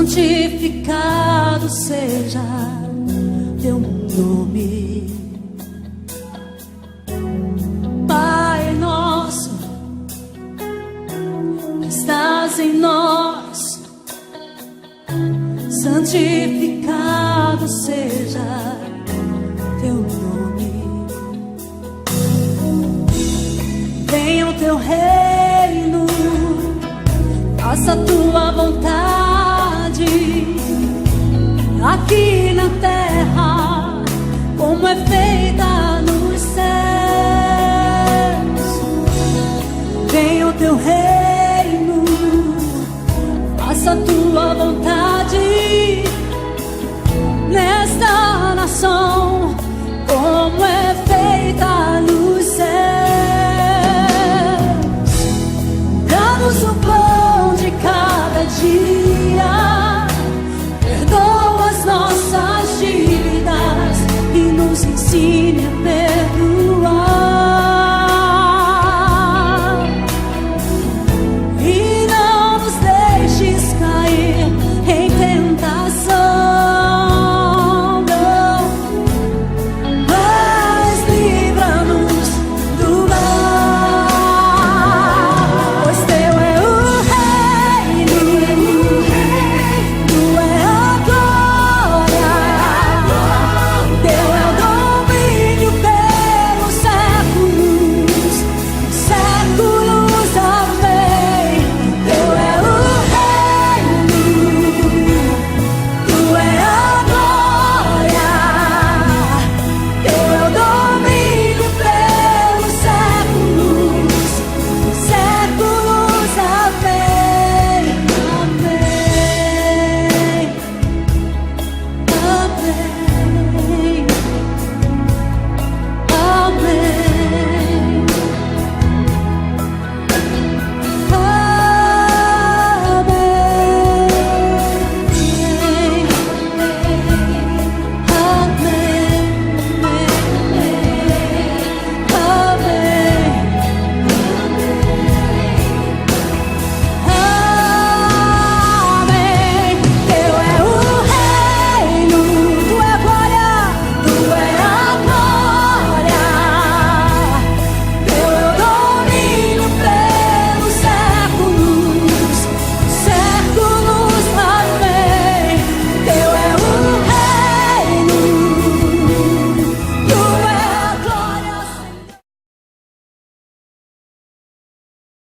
santificado seja teu nome. Pai nosso, que estás em nós, santificado seja teu nome. Venha o teu reino, faça a tua vontade, aqui na terra, como é feita nos céus. Venha o teu reino, faça a tua vontade, nesta nação, como é feita nos céus. Dá-nos o pão de cada dia, perdoa as nossas dívidas e nos ensina